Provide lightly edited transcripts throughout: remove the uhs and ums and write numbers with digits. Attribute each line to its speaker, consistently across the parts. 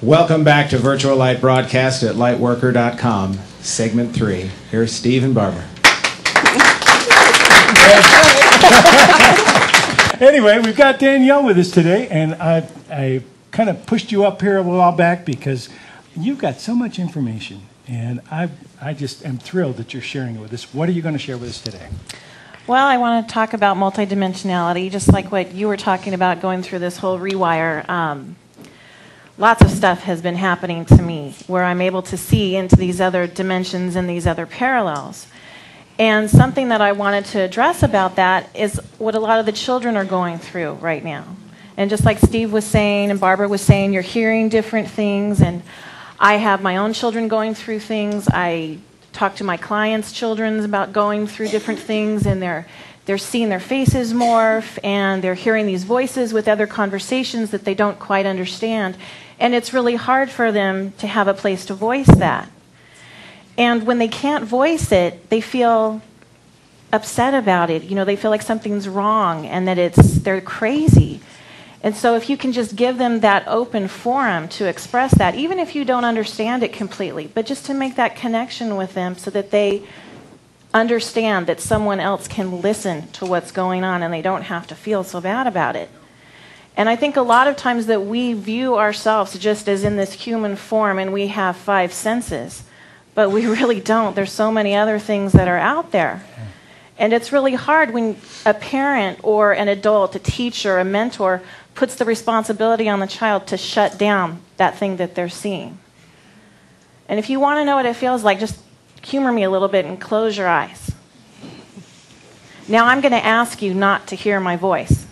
Speaker 1: Welcome back to VirtualLight Broadcast at Lightworker.com, segment 3. Here's Steve and Barbara.
Speaker 2: Anyway, we've got Danielle with us today, and I kind of pushed you up here a while back because you've got so much information, and I just am thrilled that you're sharing it with us. What are you going to share with us today?
Speaker 3: Well, I want to talk about multidimensionality, just like what you were talking about going through this whole rewire. Lots of stuff has been happening to me where I'm able to see into these other dimensions and these other parallels. And something that I wanted to address about that is what a lot of the children are going through right now. And just like Steve was saying and Barbara was saying, you're hearing different things, and I have my own children going through things. I talk to my clients' children about going through different things, and they're seeing their faces morph, and they're hearing these voices with other conversations that they don't quite understand. And it's really hard for them to have a place to voice that. And when they can't voice it, they feel upset about it. You know, they feel like something's wrong and that they're crazy. And so if you can just give them that open forum to express that, even if you don't understand it completely, but just to make that connection with them so that they understand that someone else can listen to what's going on and they don't have to feel so bad about it. And I think a lot of times that we view ourselves just as in this human form and we have 5 senses, but we really don't. There's so many other things that are out there. And it's really hard when a parent or an adult, a teacher, a mentor, puts the responsibility on the child to shut down that thing that they're seeing. And if you want to know what it feels like, just humor me a little bit and close your eyes. Now I'm going to ask you not to hear my voice.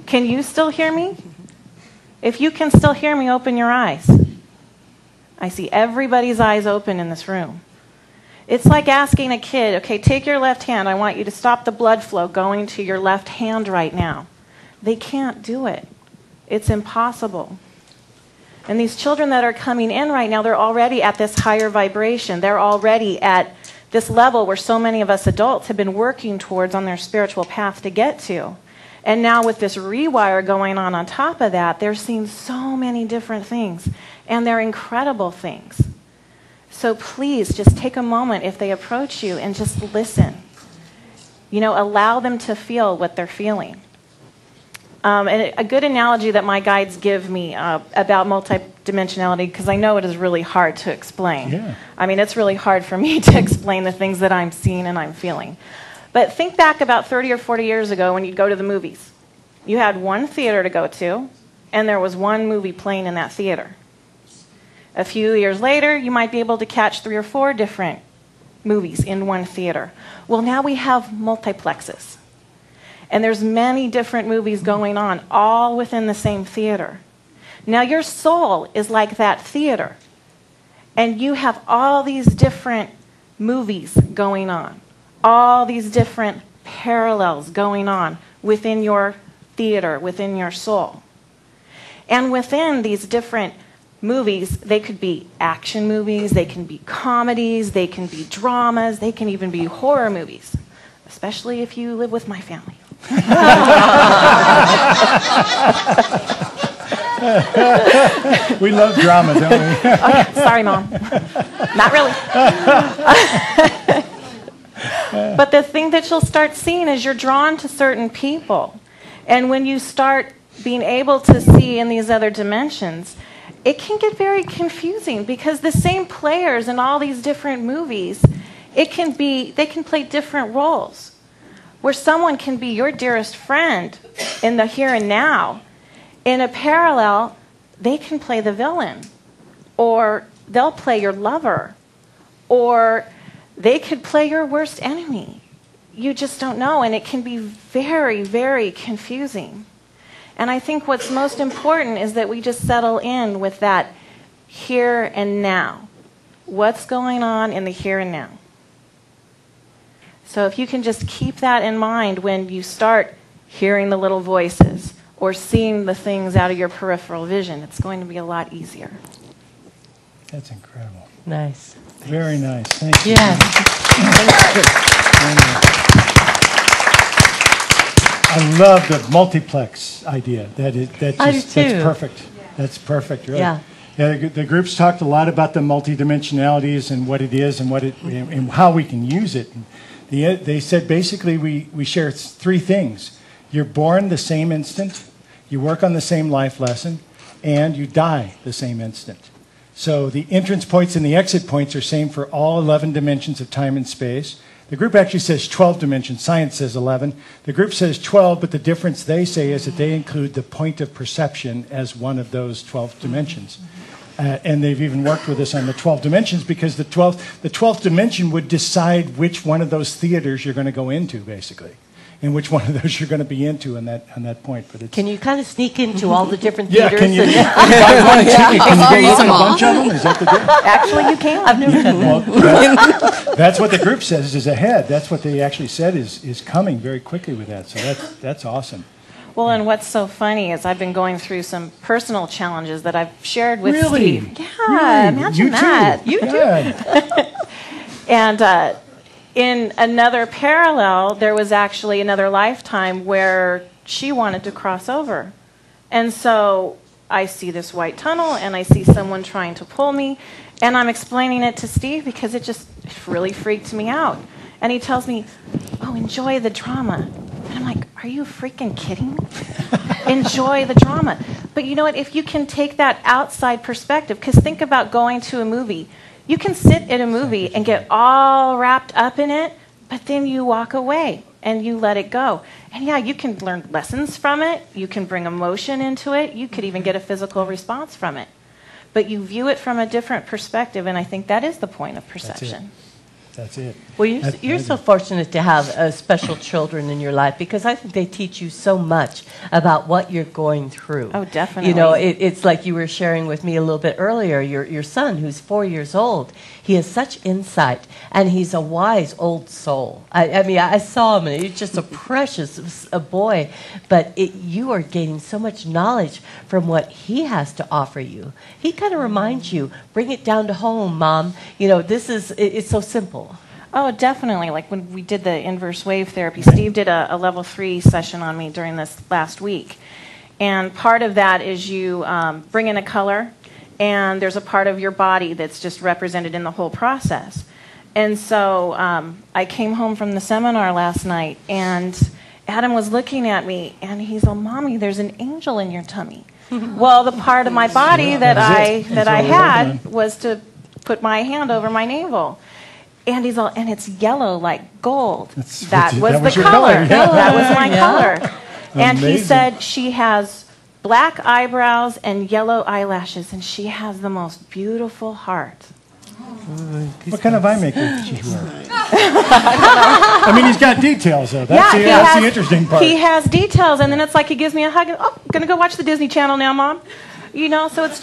Speaker 3: Can you still hear me? If you can still hear me, open your eyes. I see everybody's eyes open in this room. It's like asking a kid, okay, take your left hand. I want you to stop the blood flow going to your left hand right now. They can't do it. It's impossible. And these children that are coming in right now, they're already at this higher vibration. They're already at this level where so many of us adults have been working towards on their spiritual path to get to. And now with this rewire going on top of that, they're seeing so many different things. And they're incredible things. So please just take a moment if they approach you and just listen. You know, allow them to feel what they're feeling. And a good analogy that my guides give me about multidimensionality, because I know it is really hard to explain.
Speaker 2: Yeah.
Speaker 3: I mean, it's really hard for me to explain the things that I'm seeing and I'm feeling. But think back about 30 or 40 years ago when you'd go to the movies. You had one theater to go to, and there was one movie playing in that theater. A few years later, you might be able to catch 3 or 4 different movies in one theater. Well, now we have multiplexes. And there's many different movies going on, all within the same theater. Now, your soul is like that theater. And you have all these different movies going on, all these different parallels going on within your theater, within your soul. And within these different movies, they could be action movies, they can be comedies, they can be dramas, they can even be horror movies, especially if you live with my family.
Speaker 2: We love drama, don't we?
Speaker 3: Okay, sorry, Mom. Not really. But the thing that you'll start seeing is you're drawn to certain people. And when you start being able to see in these other dimensions, it can get very confusing because the same players in all these different movies, they can play different roles. Where someone can be your dearest friend in the here and now, in a parallel, they can play the villain, or they'll play your lover, or they could play your worst enemy. You just don't know, and it can be very, very confusing. And I think what's most important is that we just settle in with that here and now. What's going on in the here and now? So if you can just keep that in mind when you start hearing the little voices or seeing the things out of your peripheral vision, it's going to be a lot easier.
Speaker 2: That's incredible.
Speaker 4: Nice.
Speaker 2: Very nice. Thank you.
Speaker 4: Yes.
Speaker 2: I love the multiplex idea.
Speaker 4: I do
Speaker 2: That's
Speaker 4: too.
Speaker 2: perfect. That's perfect, really.
Speaker 4: Yeah.
Speaker 2: Yeah, the groups talked a lot about the multidimensionalities and what it is and and how we can use it. They said basically we share three things. You're born the same instant, you work on the same life lesson, and you die the same instant. So the entrance points and the exit points are same for all 11 dimensions of time and space. The group actually says 12 dimensions. Science says 11. The group says 12, but the difference they say is that they include the point of perception as one of those 12 dimensions. And they've even worked with us on the 12 dimensions because the 12th dimension would decide which one of those theaters you're going to go into, basically, and which one of those you're going to be into on that point. But it's,
Speaker 4: can you kind of sneak into all the different theaters?
Speaker 2: Can you buy one ticket? Can you go look at a bunch of them? Is that the deal?
Speaker 3: Actually, you can.
Speaker 4: I've never done that.
Speaker 2: Well, that's what the group says is ahead. That's what they actually said is coming very quickly with that. So that's awesome.
Speaker 3: Well, and what's so funny is I've been going through some personal challenges that I've shared with
Speaker 2: Really?
Speaker 3: Steve. Yeah,
Speaker 2: Really?
Speaker 3: imagine
Speaker 2: You
Speaker 3: that.
Speaker 2: too?
Speaker 3: You
Speaker 2: Good.
Speaker 3: And in another parallel, there was actually another lifetime where she wanted to cross over. And so I see this white tunnel, and I see someone trying to pull me, and I'm explaining it to Steve because it really freaked me out. And he tells me, oh, enjoy the drama. And I'm like, are you freaking kidding? Enjoy the drama. But you know what? If you can take that outside perspective, because think about going to a movie. You can sit in a movie and get all wrapped up in it, but then you walk away and you let it go. And yeah, you can learn lessons from it. You can bring emotion into it. You could even get a physical response from it. But you view it from a different perspective, and I think that is the point of perception.
Speaker 2: That's it.
Speaker 4: Well, you're so fortunate to have special children in your life because I think they teach you so much about what you're going through.
Speaker 3: Oh, definitely.
Speaker 4: You know, it's like you were sharing with me a little bit earlier, your son who's 4 years old. He has such insight, and he's a wise old soul. I mean, I saw him, and he's just a precious boy, but you are gaining so much knowledge from what he has to offer you. He kind of reminds you, bring it down to home, Mom. You know, it's so simple.
Speaker 3: Oh, definitely. Like when we did the inverse wave therapy, Steve did a level 3 session on me during this last week. And part of that is you bring in a color, and there's a part of your body that's just represented in the whole process. And so I came home from the seminar last night, and Adam was looking at me, and he's like, Mommy, there's an angel in your tummy. Well, the part of my body that I had was to put my hand over my navel. And he's all, and it's yellow like gold. That was the color.
Speaker 2: Yeah.
Speaker 3: That was my color. And
Speaker 2: Amazing.
Speaker 3: he said she has black eyebrows and yellow eyelashes, and she has the most beautiful heart.
Speaker 2: What kind of eye makeup did she wear? I mean, he's got details, though. That's the interesting part.
Speaker 3: He has details, and then it's like he gives me a hug, and, oh, I'm going to go watch the Disney Channel now, Mom. You know, so it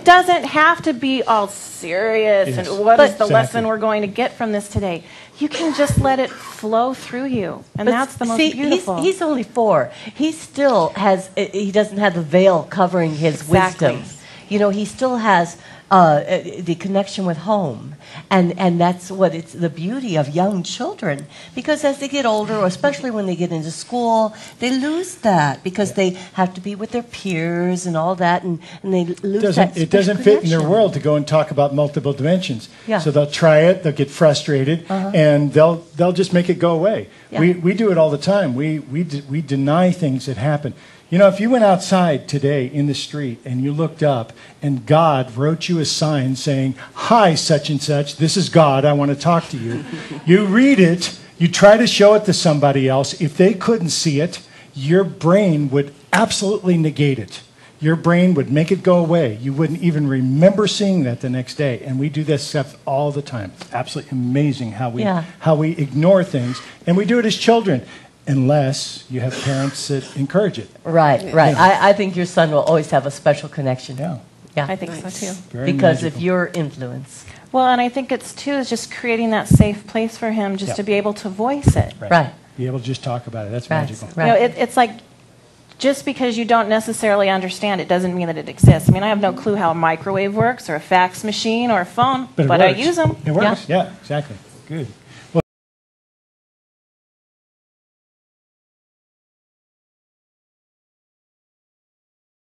Speaker 3: doesn't have to be all serious and what is the lesson we're going to get from this today. You can just let it flow through you, and that's the most beautiful.
Speaker 4: He's only 4. He still he doesn't have the veil covering his wisdom. You know, he still has the connection with home. And that's what it's the beauty of young children. Because as they get older, or especially when they get into school, they lose that because they have to be with their peers and all that, and they lose that.
Speaker 2: It doesn't fit in their world to go and talk about multiple dimensions.
Speaker 4: Yeah.
Speaker 2: So they'll try it, they'll get frustrated, and they'll just make it go away.
Speaker 4: Yeah.
Speaker 2: We do it all the time. We deny things that happen. You know, if you went outside today in the street and you looked up and God wrote you a sign saying, "Hi, such and such, this is God, I want to talk to you." You read it, you try to show it to somebody else. If they couldn't see it, your brain would absolutely negate it. Your brain would make it go away. You wouldn't even remember seeing that the next day. And we do this stuff all the time. It's absolutely amazing how we ignore things. And we do it as children. Unless you have parents that encourage it.
Speaker 4: Right.
Speaker 2: Yeah.
Speaker 4: I think your son will always have a special connection.
Speaker 2: Yeah.
Speaker 3: I think so too.
Speaker 2: Very
Speaker 4: because
Speaker 2: magical.
Speaker 4: of your influence.
Speaker 3: Well, and I think it's just creating that safe place for him just to be able to voice it.
Speaker 4: Right.
Speaker 2: Be able to just talk about it. That's
Speaker 4: Right.
Speaker 2: magical.
Speaker 4: Right.
Speaker 3: You know, it's like just because you don't necessarily understand it doesn't mean that it exists. I mean, I have no clue how a microwave works or a fax machine or a phone, but I use them.
Speaker 2: It works. Yeah, exactly. Good.